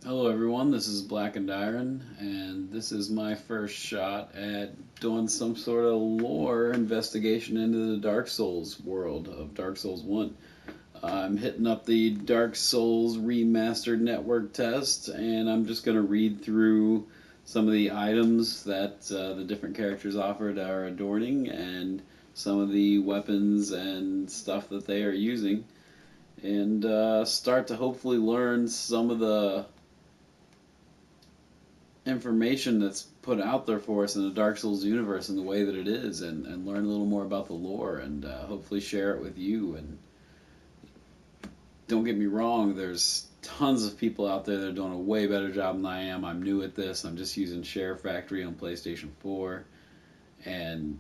Hello everyone, this is Blackened, and this is my first shot at doing some sort of lore investigation into the Dark Souls world of Dark Souls 1. I'm hitting up the Dark Souls Remastered network test, and I'm just going to read through some of the items that the different characters offered are adorning, and some of the weapons and stuff that they are using, and start to hopefully learn some of the information that's put out there for us in the Dark Souls universe and the way that it is, and learn a little more about the lore, and hopefully share it with you. And don't get me wrong, there's tons of people out there that are doing a way better job than I am. I'm new at this. I'm just using SHAREfactory on PlayStation 4, and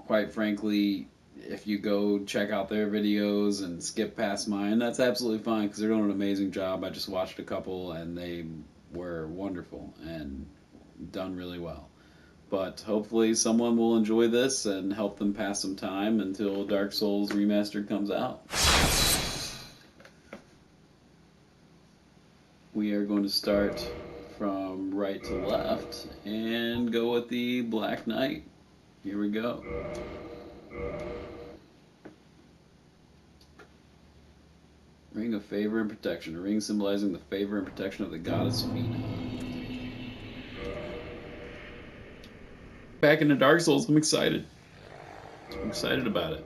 quite frankly, if you go check out their videos and skip past mine, that's absolutely fine because they're doing an amazing job. I just watched a couple and they were wonderful and done really well. But hopefully someone will enjoy this and help them pass some time until Dark Souls Remastered comes out. We are going to start from right to left and go with the Black Knight. Here we go. Ring of Favor and Protection. A ring symbolizing the favor and protection of the goddess Fina. Back into Dark Souls, I'm excited. I'm excited about it.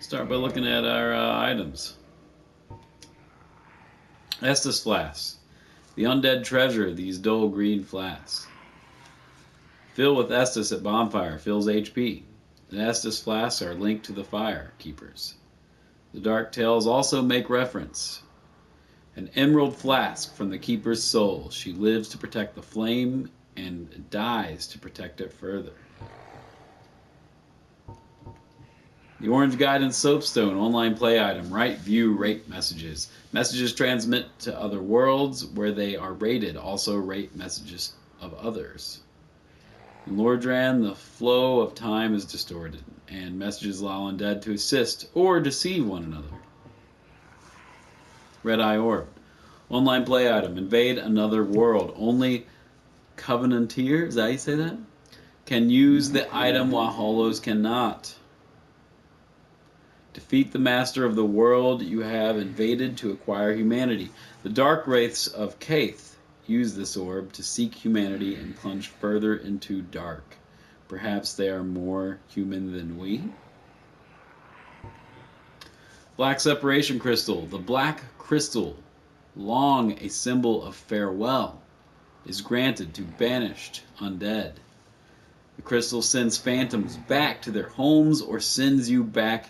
Start by looking at our items. Estus Flasks. The undead treasure, these dull green flasks. Fill with Estus at bonfire, fills HP. The Estus flasks are linked to the fire keepers. The Dark Tales also make reference. An emerald flask from the keeper's soul. She lives to protect the flame and dies to protect it further. The Orange Guidance Soapstone, online play item. Write, view, rate messages. Messages transmit to other worlds where they are rated. Also rate messages of others. In Lordran, the flow of time is distorted, and messages allow undead to assist or deceive one another. Red Eye Orb. Online play item. Invade another world. Only Covenanteer, is that how you say that? Can use the item while Hollows cannot. Defeat the master of the world you have invaded to acquire humanity. The Dark Wraiths of Kaith use this orb to seek humanity and plunge further into dark. Perhaps they are more human than we? Black Separation Crystal. The Black Crystal, long a symbol of farewell, is granted to banished undead. The crystal sends phantoms back to their homes or sends you back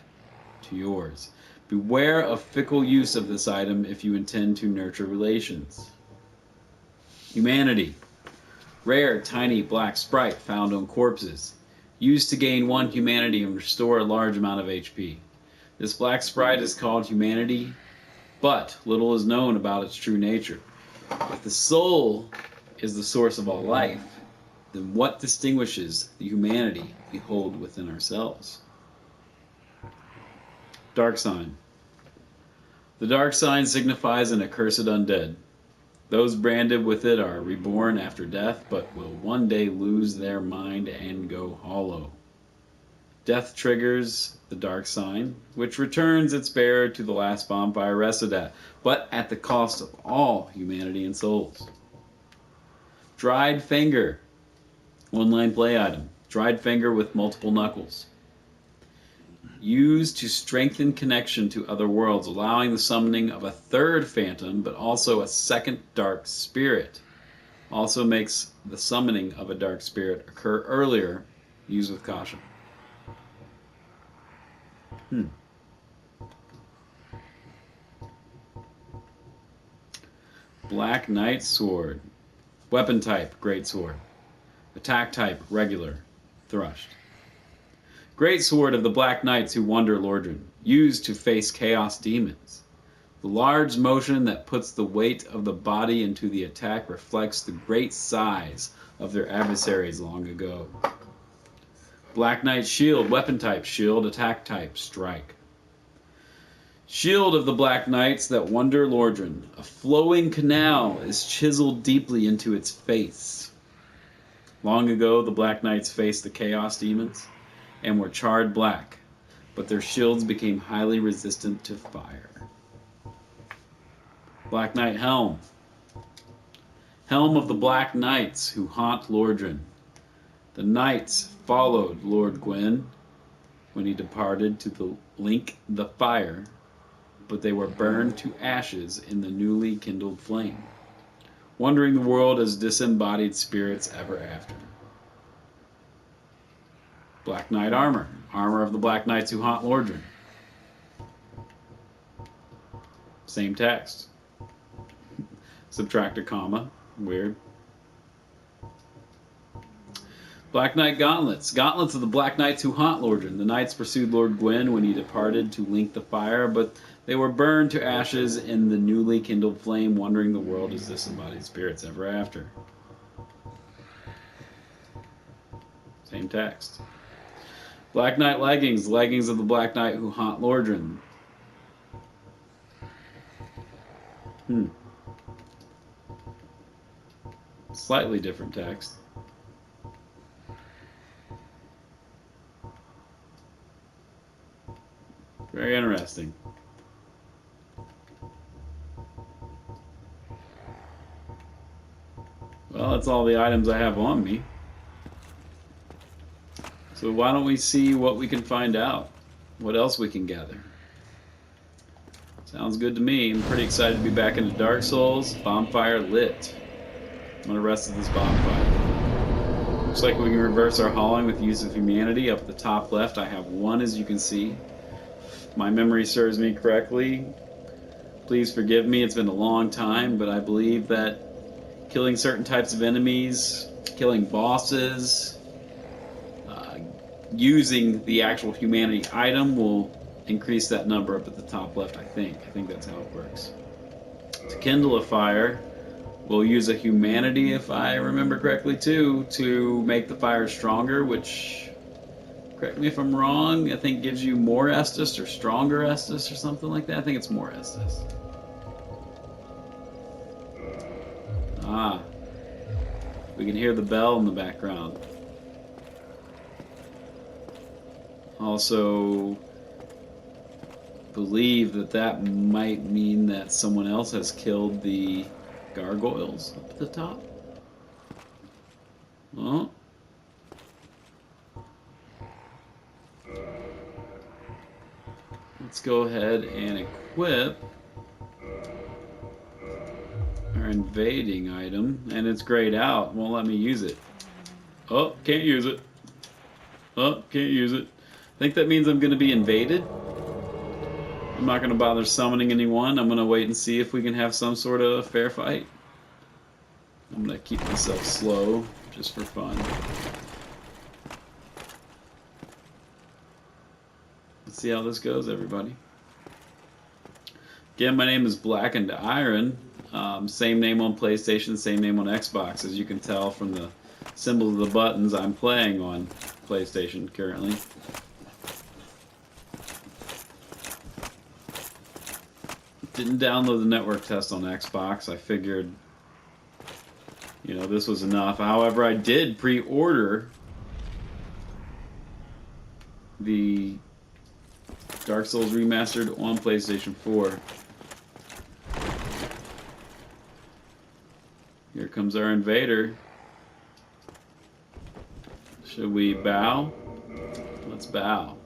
to yours. Beware of fickle use of this item if you intend to nurture relations. Humanity. Rare, tiny black sprite found on corpses. Used to gain 1 humanity and restore a large amount of HP. This black sprite is called humanity, but little is known about its true nature. If the soul is the source of all life, then what distinguishes the humanity we hold within ourselves? Dark Sign. The dark sign signifies an accursed undead. Those branded with it are reborn after death, but will one day lose their mind and go hollow. Death triggers the dark sign, which returns its bearer to the last bonfire rested at, but at the cost of all humanity and souls. Dried Finger. Online play item. Dried Finger with multiple knuckles. Used to strengthen connection to other worlds, allowing the summoning of a third phantom, but also a second dark spirit. Also makes the summoning of a dark spirit occur earlier. Use with caution. Black Knight Sword. Weapon type, Great Sword. Attack type, regular, thrust. Great Sword of the Black Knights who wander Lordran, used to face chaos demons. The large motion that puts the weight of the body into the attack reflects the great size of their adversaries long ago. Black Knight Shield, weapon type, shield, attack type, strike. Shield of the Black Knights that wander Lordran. A flowing canal is chiseled deeply into its face. Long ago, the Black Knights faced the Chaos Demons and were charred black, but their shields became highly resistant to fire. Black Knight Helm. Helm of the Black Knights who haunt Lordran. The Knights followed Lord Gwyn when he departed to link the fire, but they were burned to ashes in the newly kindled flame, wandering the world as disembodied spirits ever after. Black Knight Armor. Armor of the Black Knights who haunt Lordran. Same text. Subtract a comma. Weird. Black Knight Gauntlets. Gauntlets of the Black Knights who haunt Lordran. The knights pursued Lord Gwyn when he departed to link the fire, but they were burned to ashes in the newly kindled flame, wandering the world as disembodied spirits ever after. Same text. Black Knight Leggings. Leggings of the Black Knight who haunt Lordran. Slightly different text. Very interesting. Well, that's all the items I have on me. So why don't we see what we can find out? What else we can gather? Sounds good to me. I'm pretty excited to be back into Dark Souls. Bonfire lit. I'm gonna rest of this bonfire. Looks like we can reverse our hauling with use of humanity. Up at the top left, I have one, as you can see. If my memory serves me correctly, please forgive me. It's been a long time, but I believe that killing certain types of enemies, killing bosses, using the actual humanity item will increase that number up at the top left, I think. I think that's how it works. To kindle a fire, we'll use a humanity, if I remember correctly, too, to make the fire stronger, which, correct me if I'm wrong, I think gives you more Estus or stronger Estus or something like that. I think it's more Estus. Ah. We can hear the bell in the background. Also believe that that might mean that someone else has killed the gargoyles up at the top. Oh. Let's go ahead and equip our invading item, and it's grayed out. Won't let me use it. Oh, can't use it. Oh, can't use it. I think that means I'm going to be invaded. I'm not going to bother summoning anyone. I'm going to wait and see if we can have some sort of fair fight. I'm going to keep myself slow, just for fun. Let's see how this goes, everybody. Again, my name is Blackened Iron. Same name on PlayStation, same name on Xbox. As you can tell from the symbols of the buttons, I'm playing on PlayStation currently. Didn't download the network test on Xbox. I figured, you know, this was enough. However, I did pre-order the Dark Souls Remastered on PlayStation 4. Here comes our invader. Should we bow? Let's bow.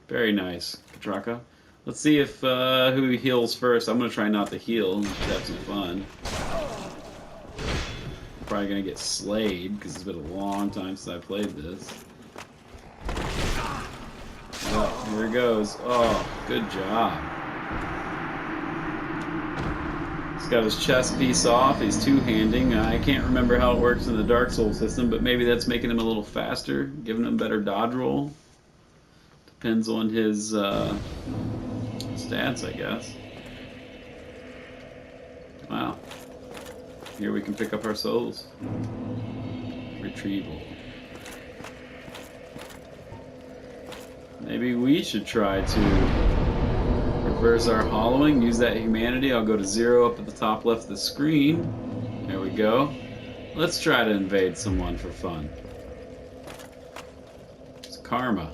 Very nice, Katraka. Let's see if who heals first. I'm gonna try not to heal. Just have some fun. Probably gonna get slayed because it's been a long time since I played this. Oh, here it goes. Oh, good job. He's got his chest piece off. He's two-handing. I can't remember how it works in the Dark Souls system, but maybe that's making him a little faster, giving him better dodge roll. Depends on his stats, I guess. Wow. Here we can pick up our souls. Retrieval. Maybe we should try to Reverse our hollowing. Use that humanity. I'll go to 0 up at the top left of the screen. There we go. Let's try to invade someone for fun. It's karma.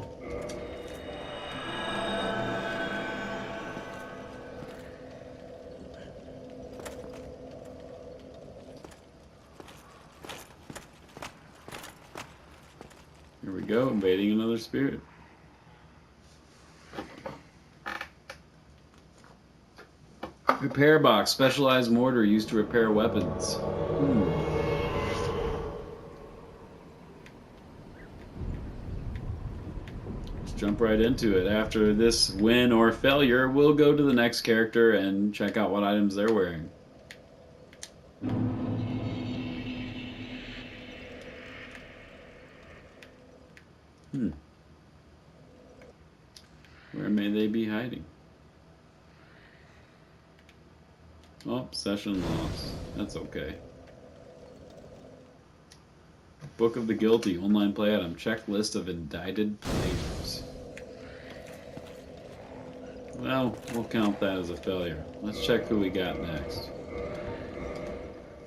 Here we go, invading another spirit. Repair box, specialized mortar used to repair weapons. Let's jump right into it. After this win or failure, we'll go to the next character and check out what items they're wearing. Where may they be hiding? Oh, session lost. That's okay. Book of the Guilty, online play item, checklist of indicted players. Well, we'll count that as a failure. Let's check who we got next.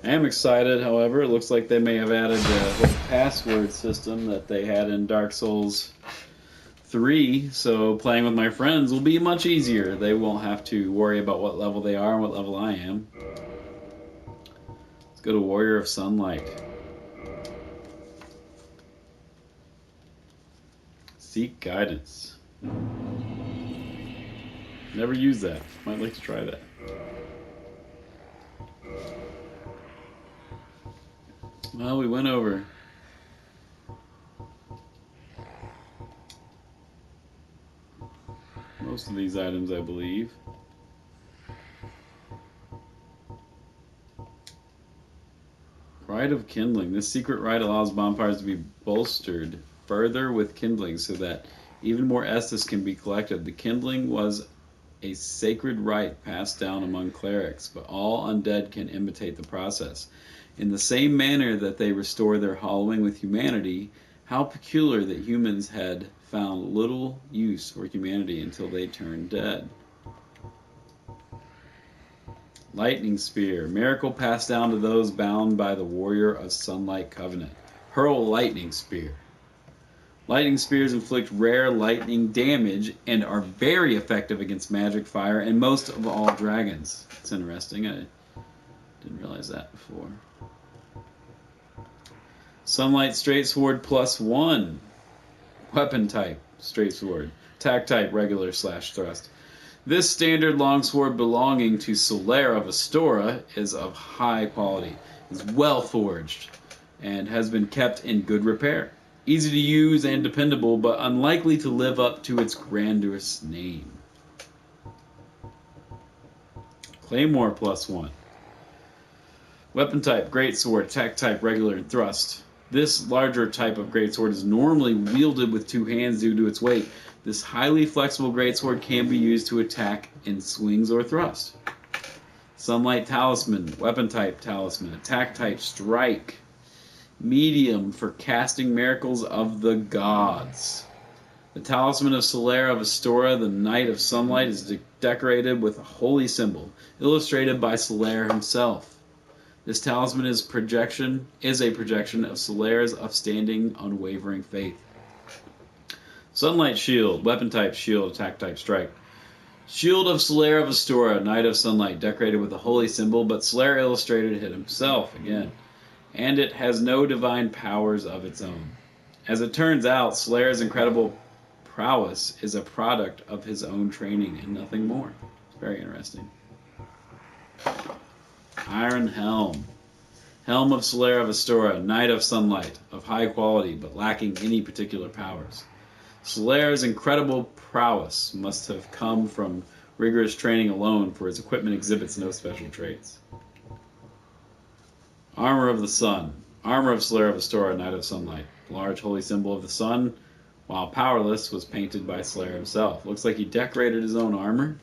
I am excited, however. It looks like they may have added the whole password system that they had in Dark Souls 3, so playing with my friends will be much easier. They won't have to worry about what level they are and what level I am. Let's go to Warrior of Sunlight. Seek guidance. Never used that. Might like to try that. Well, we went over. Most of these items, I believe. Rite of Kindling. This secret rite allows bonfires to be bolstered further with kindling so that even more Estus can be collected. The kindling was a sacred rite passed down among clerics, but all undead can imitate the process. In the same manner that they restore their hollowing with humanity, how peculiar that humans had found little use for humanity until they turned dead. Lightning Spear. Miracle passed down to those bound by the Warrior of Sunlight Covenant. Hurl Lightning Spear. Lightning Spears inflict rare lightning damage and are very effective against magic, fire, and most of all dragons. It's interesting. I didn't realize that before. Sunlight Straight Sword +1. Weapon type, Straight Sword. Attack type, regular / thrust. This standard longsword belonging to Solaire of Astora is of high quality, is well forged, and has been kept in good repair. Easy to use and dependable, but unlikely to live up to its grandiose name. Claymore +1. Weapon type, Greatsword. Attack type, regular and thrust. This larger type of greatsword is normally wielded with 2 hands due to its weight. This highly flexible greatsword can be used to attack in swings or thrust. Sunlight Talisman. Weapon type, Talisman. Attack type, Strike. Medium for casting miracles of the gods. The Talisman of Solaire of Astora, the Knight of Sunlight, is decorated with a holy symbol, illustrated by Solaire himself. This talisman is a projection of Solaire's upstanding, unwavering faith. Sunlight Shield. Weapon type, Shield. Attack type, Strike. Shield of Solaire of Astora, Knight of Sunlight, decorated with a holy symbol, but Solaire illustrated it himself, again. And it has no divine powers of its own. As it turns out, Solaire's incredible prowess is a product of his own training and nothing more. It's very interesting. Iron Helm. Helm of Solaire of Astora, Knight of Sunlight, of high quality but lacking any particular powers. Solaire's incredible prowess must have come from rigorous training alone, for his equipment exhibits no special traits. Armor of the Sun. Armor of Solaire of Astora, Knight of Sunlight. Large holy symbol of the sun, while powerless, was painted by Solaire himself. Looks like he decorated his own armor.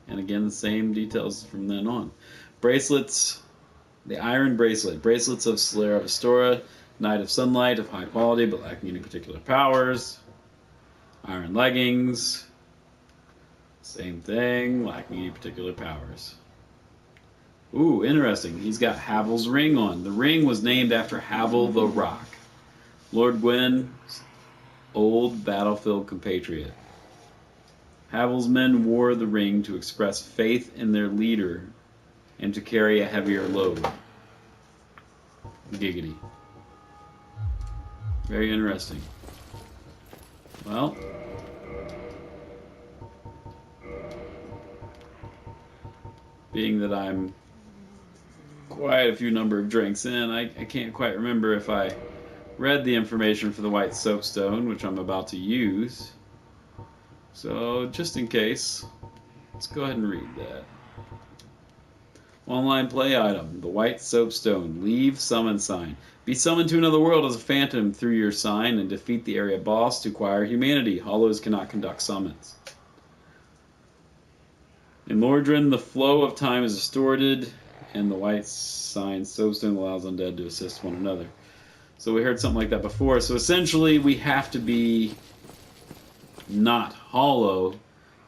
And again, the same details from then on. Bracelets. The Iron Bracelet. Bracelets of Solaire of Astora, Knight of Sunlight, of high quality but lacking any particular powers. Iron Leggings. Same thing, lacking any particular powers. Ooh, interesting. He's got Havel's ring on. The ring was named after Havel the Rock, Lord Gwyn's old battlefield compatriot. Havel's men wore the ring to express faith in their leader and to carry a heavier load. Giggity. Very interesting. Well, being that I'm quite a few number of drinks in, I can't quite remember if I read the information for the white soapstone, which I'm about to use. So, just in case, let's go ahead and read that. Online play item, the white soapstone. Leave summon sign. Be summoned to another world as a phantom through your sign and defeat the area boss to acquire humanity. Hollows cannot conduct summons. In Lordran, the flow of time is distorted, and the white sign soapstone allows undead to assist one another. So we heard something like that before. So essentially, we have to be not hollow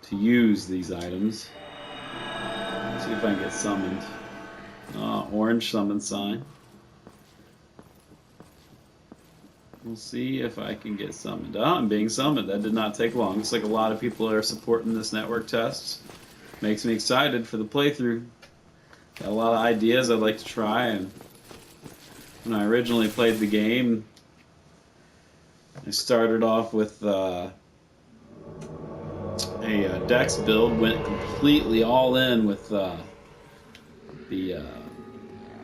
to use these items. Let's see if I can get summoned. Orange summon sign. We'll see if I can get summoned. I'm being summoned. That did not take long. Looks like a lot of people are supporting this network test. Makes me excited for the playthrough. Got a lot of ideas I'd like to try. And when I originally played the game, I started off with a Dex build, went completely all in with the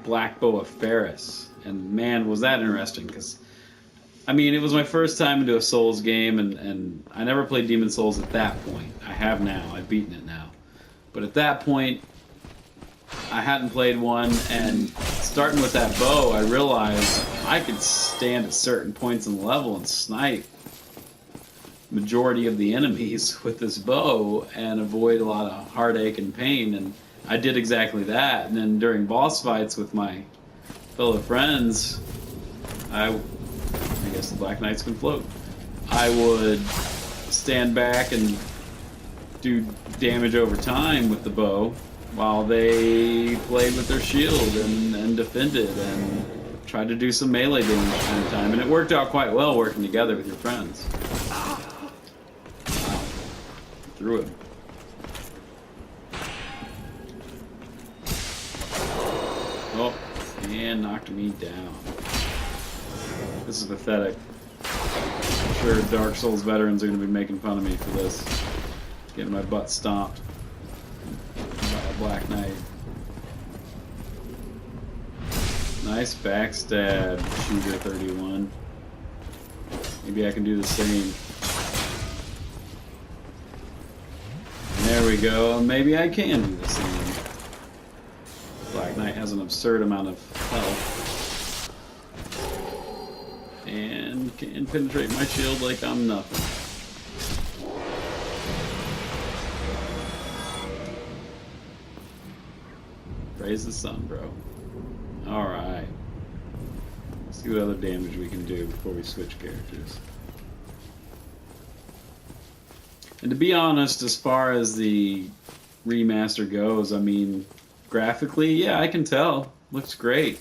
Black Bow of Ferris, and man, was that interesting, because I mean, it was my first time into a Souls game, and I never played Demon Souls at that point. I have now, I've beaten it now. But at that point, I hadn't played one, and starting with that bow, I realized I could stand at certain points in the level and snipe majority of the enemies with this bow and avoid a lot of heartache and pain, and I did exactly that. And then during boss fights with my fellow friends, I guess the Black Knights can float, I would stand back and do damage over time with the bow while they played with their shield and defended and tried to do some melee damage kind of time, and it worked out quite well working together with your friends. Wow. Threw him. Oh, and knocked me down. This is pathetic. I'm sure Dark Souls veterans are going to be making fun of me for this. Getting my butt stomped by a Black Knight. Nice backstab, Shooter 31. Maybe I can do the same. There we go. Maybe I can do the same. Black Knight has an absurd amount of health. And can penetrate my shield like I'm nothing. Praise the sun, bro. Alright. Let's see what other damage we can do before we switch characters. And to be honest, as far as the remaster goes, I mean, graphically, yeah, I can tell. Looks great.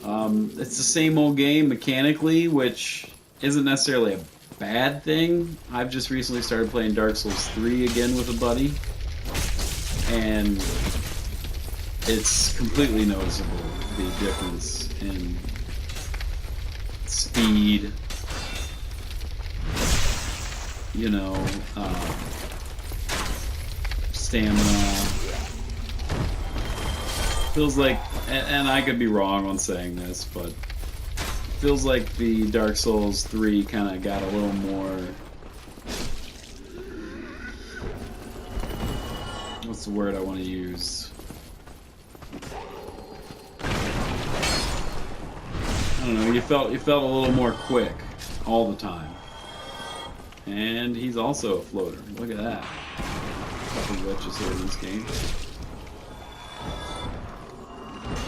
It's the same old game mechanically, which isn't necessarily a bad thing. I've just recently started playing Dark Souls 3 again with a buddy, and it's completely noticeable, the difference in speed, you know, stamina. Feels like, and I could be wrong on saying this, but feels like the Dark Souls 3 kind of got a little more, what's the word I want to use? I don't know, you felt a little more quick all the time. And he's also a floater. Look at that. A couple glitches here in this game.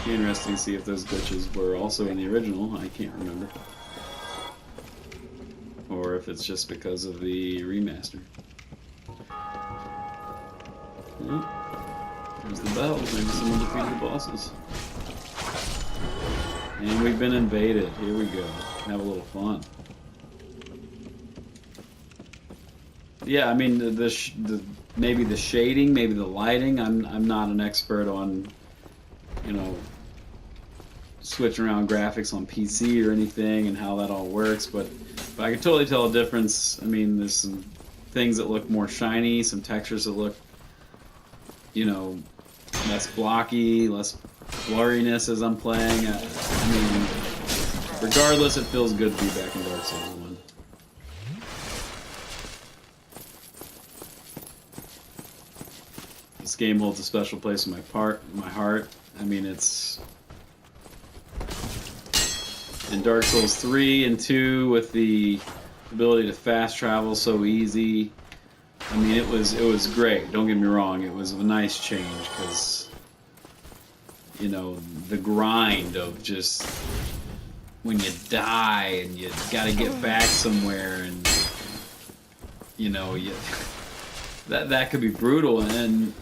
Be interesting to see if those glitches were also in the original. I can't remember. Or if it's just because of the remaster. Oh, there's the bell. Maybe someone defeated the bosses. And we've been invaded. Here we go. Have a little fun. Yeah, I mean the maybe the shading, maybe the lighting. I'm not an expert on, you know, switching around graphics on PC or anything and how that all works, but I can totally tell a difference. I mean, there's some things that look more shiny, some textures that look, you know, less blocky, less blurriness as I'm playing. I mean, regardless, it feels good to be back in Dark Souls 1. This game holds a special place in my heart. I mean, it's in Dark Souls 3 and 2 with the ability to fast travel so easy. I mean, it was great. Don't get me wrong. It was a nice change because, you know, the grind of just when you die and you got to get back somewhere, and you know, that could be brutal. And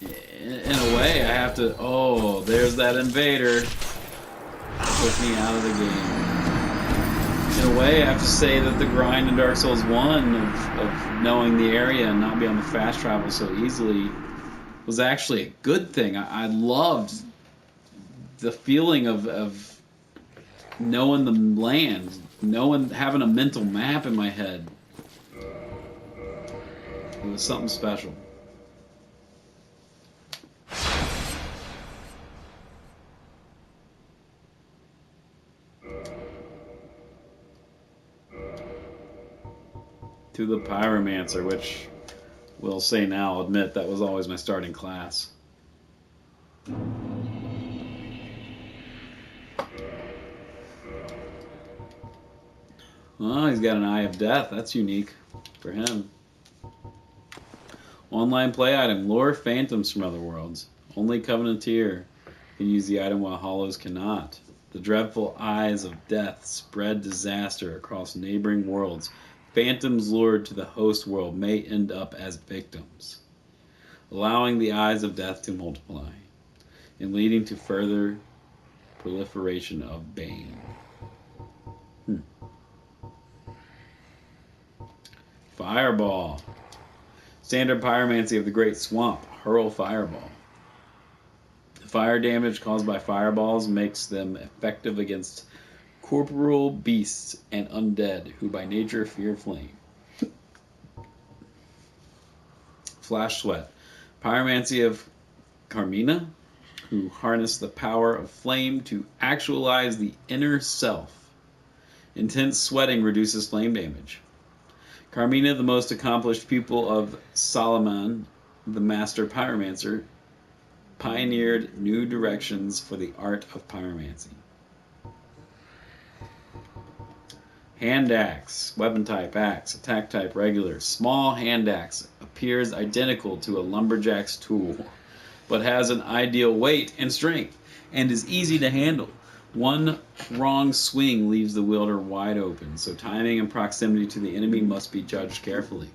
in a way, I have to. Oh, there's that invader. Took me out of the game. In a way, I have to say that the grind in Dark Souls 1 of knowing the area and not being able to fast travel so easily was actually a good thing. I loved the feeling of knowing the land, having a mental map in my head. It was something special. To the Pyromancer, which we'll say now, I'll admit, that was always my starting class. Oh, he's got an Eye of Death. That's unique for him. Online play item. Lure phantoms from other worlds. Only Covenanteer can use the item while Hollows cannot. The dreadful eyes of death spread disaster across neighboring worlds. Phantoms lured to the host world may end up as victims, allowing the eyes of death to multiply and leading to further proliferation of bane. Fireball. Standard pyromancy of the Great Swamp. Hurl Fireball. The fire damage caused by fireballs makes them effective against corporeal beasts and undead, who by nature fear flame. Flash Sweat. Pyromancy of Carmina, who harness the power of flame to actualize the inner self. Intense sweating reduces flame damage. Carmina, the most accomplished pupil of Solomon, the master pyromancer, pioneered new directions for the art of pyromancy. Hand axe, weapon type axe, attack type regular. Small hand axe appears identical to a lumberjack's tool, but has an ideal weight and strength, and is easy to handle. One wrong swing leaves the wielder wide open, so timing and proximity to the enemy must be judged carefully.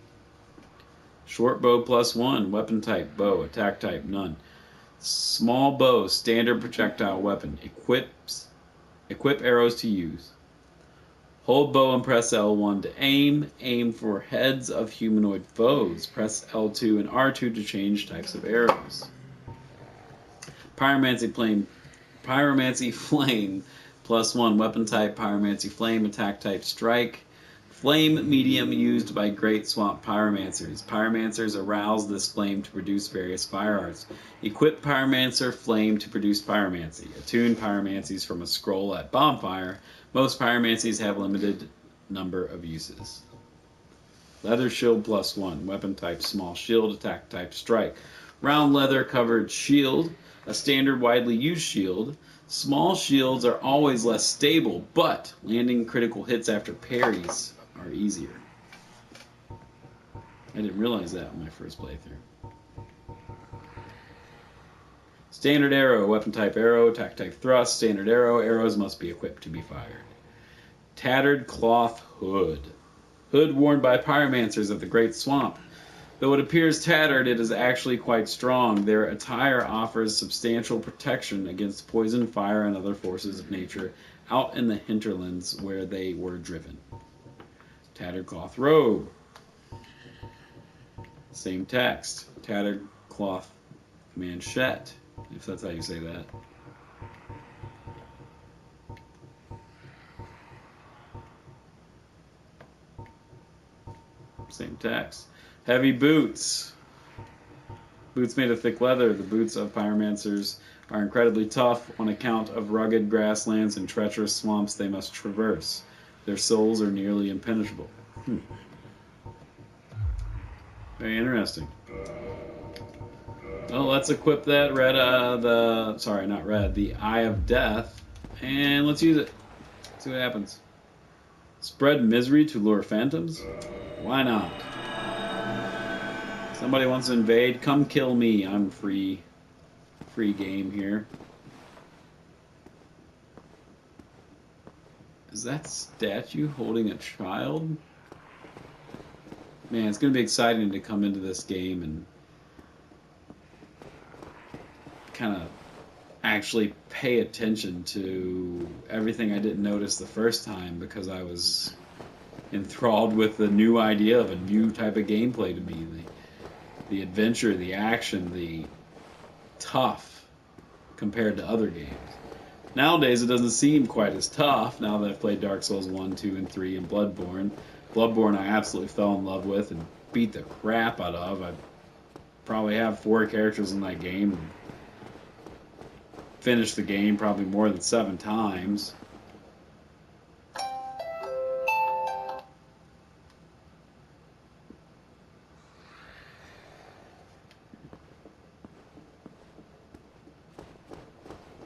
Short bow +1, weapon type bow, attack type none. Small bow, standard projectile weapon. Equip arrows to use. Hold bow and press L1 to aim. Aim for heads of humanoid foes. Press L2 and R2 to change types of arrows. Pyromancy Flame +1, weapon type Pyromancy Flame, attack type strike. Flame medium used by Great Swamp Pyromancers. Pyromancers arouse this flame to produce various fire arts. Equip Pyromancer Flame to produce Pyromancy. Attune Pyromancies from a scroll at Bonfire. Most Pyromancies have limited number of uses. Leather Shield +1, weapon type Small Shield, attack type Strike. Round leather covered shield, a standard widely used shield. Small shields are always less stable, but landing critical hits after parries are easier. I didn't realize that in my first playthrough. Standard arrow, weapon type arrow, attack type thrust, standard arrow. Arrows must be equipped to be fired. Tattered cloth hood. Hood worn by pyromancers of the Great Swamp. Though it appears tattered, it is actually quite strong. Their attire offers substantial protection against poison, fire, and other forces of nature out in the hinterlands where they were driven. Tattered cloth robe. Same text. Tattered cloth manchette, if that's how you say that. Same text. Heavy boots. Boots made of thick leather. The boots of pyromancers are incredibly tough on account of rugged grasslands and treacherous swamps they must traverse. Their soles are nearly impenetrable. Very interesting. Well, let's equip that the Eye of Death, and let's use it. See what happens. Spread misery to lure phantoms? Why not? Somebody wants to invade? Come kill me. I'm free. Free game here. Is that statue holding a child? Man, it's going to be exciting to come into this game and kind of actually pay attention to everything I didn't notice the first time because I was enthralled with the new idea of a new type of gameplay to me. The adventure, the action, the tough compared to other games. Nowadays, it doesn't seem quite as tough now that I've played Dark Souls 1, 2, and 3, and Bloodborne. Bloodborne I absolutely fell in love with and beat the crap out of. I probably have 4 characters in that game and finished the game probably more than 7 times.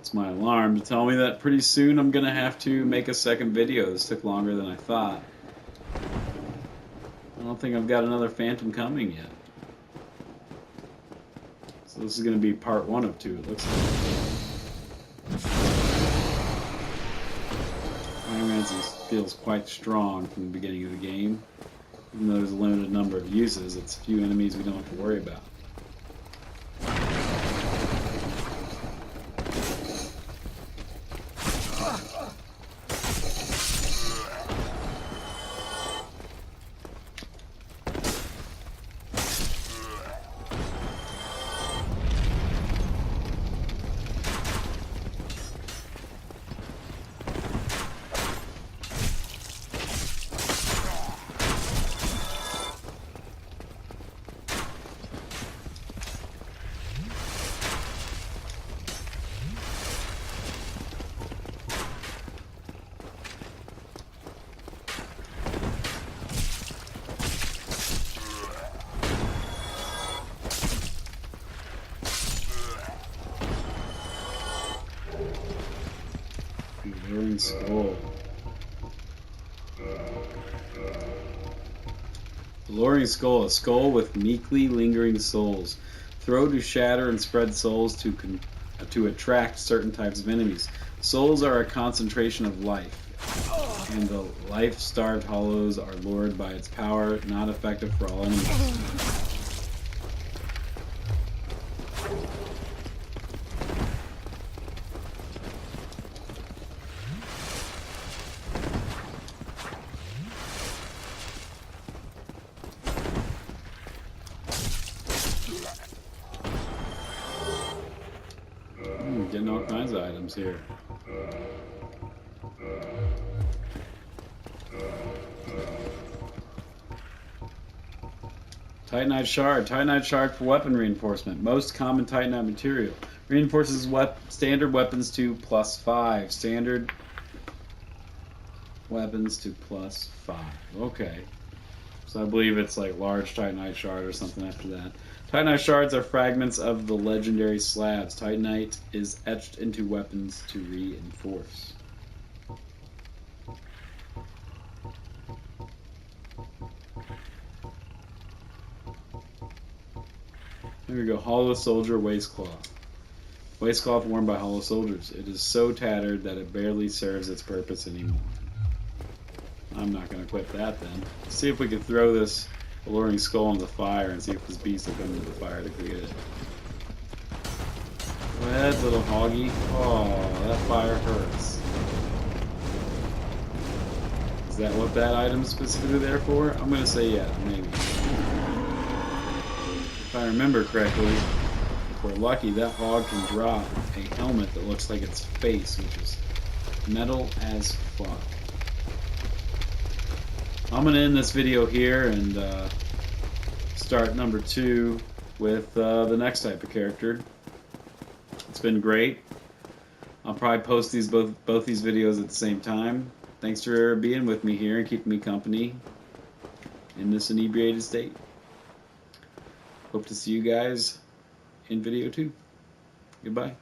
It's my alarm to tell me that pretty soon I'm going to have to make a second video. This took longer than I thought. I don't think I've got another Phantom coming yet. So this is going to be part 1 of 2, it looks like. Pyromancy feels quite strong from the beginning of the game. Even though there's a limited number of uses, it's a few enemies we don't have to worry about. Alluring Skull. Alluring Skull, a skull with meekly lingering souls. Throw to shatter and spread souls to attract certain types of enemies. Souls are a concentration of life, and the life-starved hollows are lured by its power, not effective for all enemies. Getting all kinds of items here. Titanite Shard. Titanite Shard for weapon reinforcement. Most common Titanite material. Reinforces standard weapons to +5. Standard weapons to +5. Okay. So I believe it's like large Titanite Shard or something after that. Titanite shards are fragments of the legendary slabs. Titanite is etched into weapons to reinforce. Here we go. Hollow Soldier Waistcloth. Waistcloth worn by hollow soldiers. It is so tattered that it barely serves its purpose anymore. I'm not going to equip that then. Let's see if we can throw this alluring skull into the fire and see if this beast will come into the fire to get it. Go ahead, little hoggy. Oh, that fire hurts. Is that what that item's specifically there for? I'm gonna say yeah, maybe. If I remember correctly, if we're lucky, that hog can drop a helmet that looks like its face, which is metal as fuck. I'm gonna end this video here and start number 2 with the next type of character. It's been great. I'll probably post these both these videos at the same time. Thanks for being with me here and keeping me company in this inebriated state. Hope to see you guys in video 2. Goodbye.